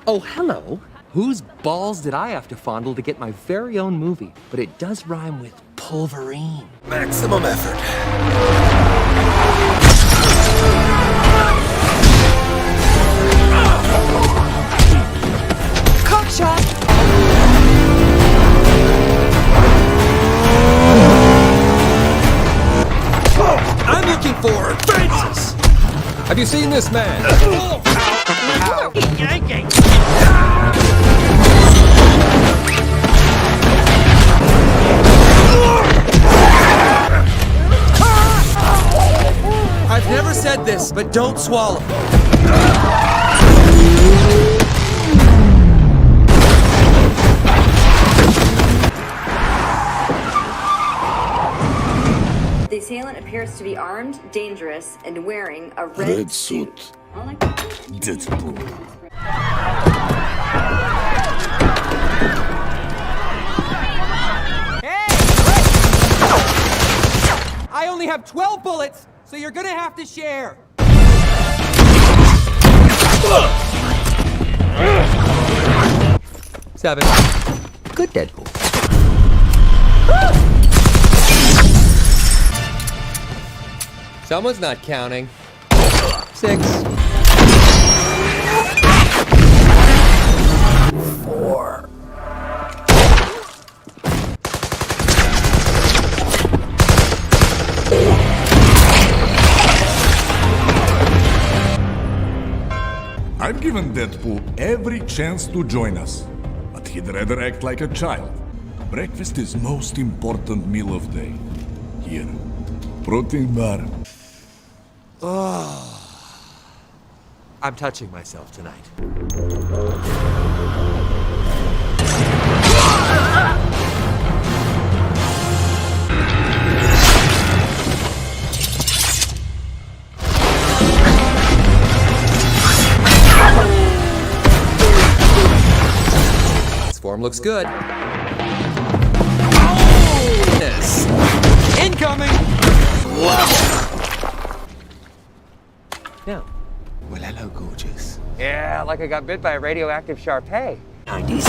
Oh, hello. Whose balls did I have to fondle to get my very own movie? But it does rhyme with pulverine. Maximum effort. Cockshot! I'm looking for Francis. Have you seen this man? I've never said this, but don't swallow. The assailant appears to be armed, dangerous, and wearing a red suit. Deadpool. Hey! I only have 12 bullets, so you're gonna have to share. Seven. Good Deadpool. Someone's not counting. 6. 4. I've given Deadpool every chance to join us, but he'd rather act like a child. Breakfast is most important meal of day. Here, protein bar. I'm touching myself tonight. This form looks good. Yes. Incoming! Yeah. Well, hello, gorgeous. Yeah, like I got bit by a radioactive Shar-Pei. 90s.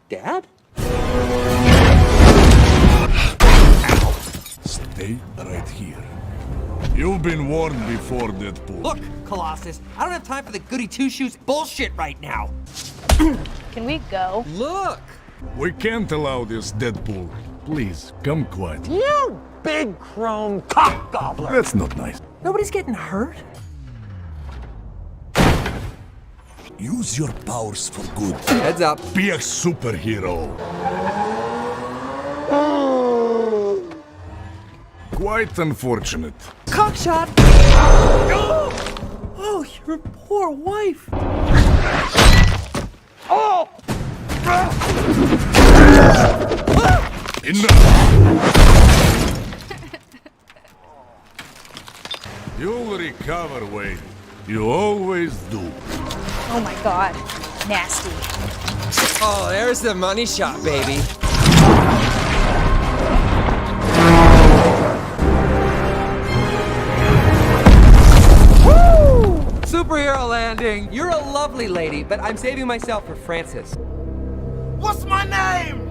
Dad? Stay right here. You've been warned before, Deadpool. Look, Colossus, I don't have time for the goody two-shoes bullshit right now. Can we go? Look! We can't allow this, Deadpool. Please, come quietly. You big chrome cock gobbler! That's not nice. Nobody's getting hurt. Use your powers for good. Heads up. Be a superhero. Quite unfortunate. Cockshot! Oh, your poor wife. Oh! Enough! You'll recover, Wade. You always do. Oh my god. Nasty. Oh, there's the money shot, baby. Woo! Superhero landing. You're a lovely lady, but I'm saving myself for Francis. What's my name?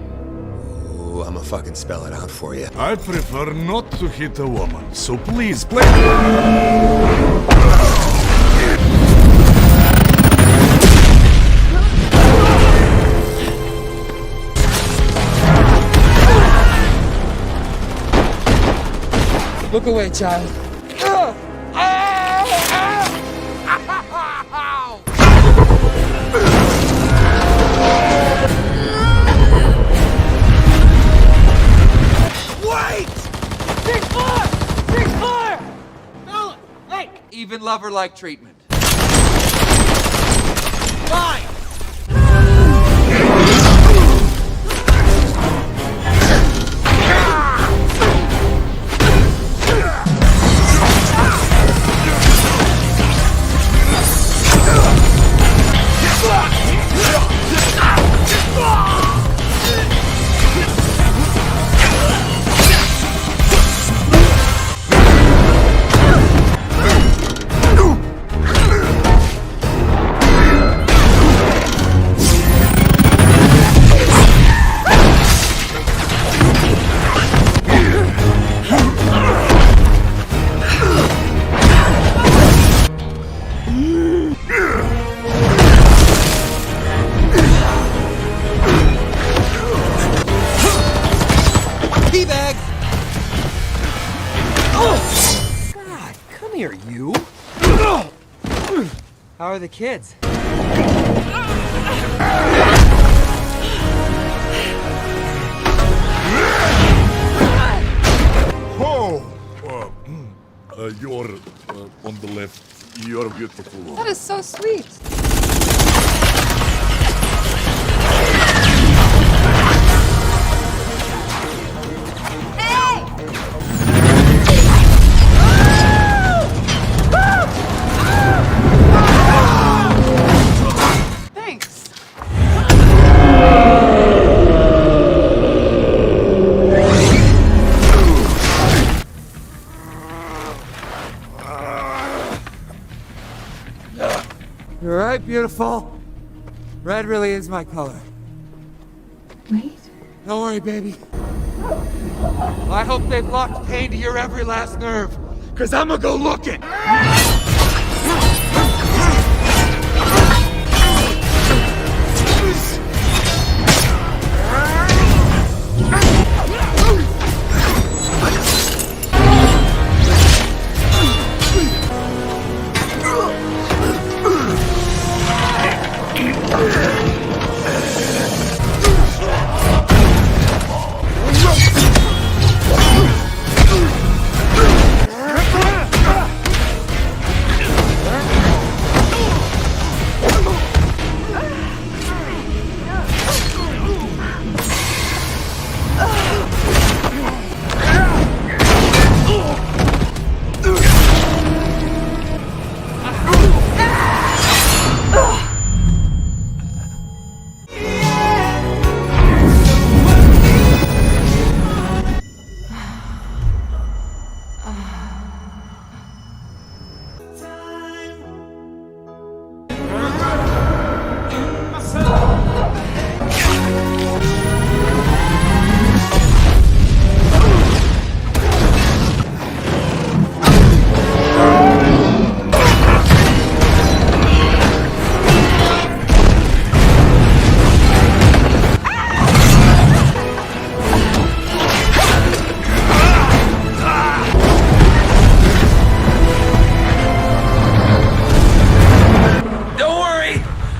Ooh, I'ma fucking spell it out for you. I prefer not to hit a woman, so please play. Look away, child. Even lover-like treatment. Fine! How are the kids? Whoa! You're on the left. You're beautiful. That is so sweet. Thanks. You're right, beautiful. Red really is my color. Wait. Don't worry, baby. I hope they've locked pain to your every last nerve, because I'm gonna go looking.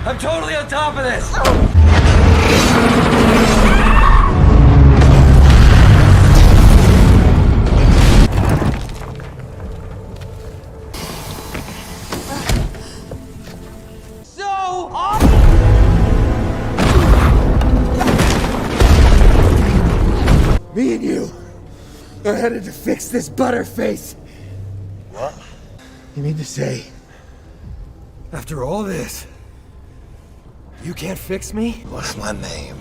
I'm totally on top of this! So awesome! Me and you are headed to fix this butterface. What? You mean to say, after all this, you can't fix me? What's my name?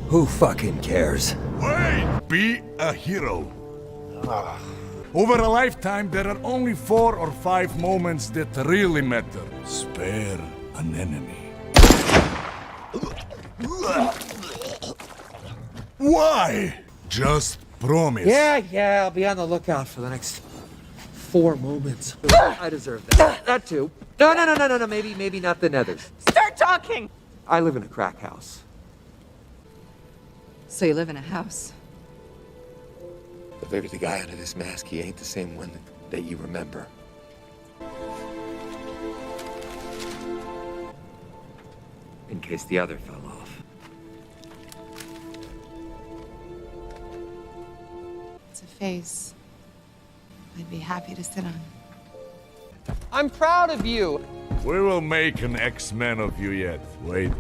Who fucking cares? Wait! Be a hero. Over a lifetime, there are only 4 or 5 moments that really matter. Spare an enemy. Why? Just promise. Yeah, I'll be on the lookout for the next 4 moments. I deserve that. That too. No, maybe not the nethers. Start talking! I live in a crack house. So you live in a house? If there's a guy under this mask, he ain't the same one that you remember. In case the other fell off. It's a face I'd be happy to sit on. I'm proud of you. We will make an X-Men of you yet. Wait.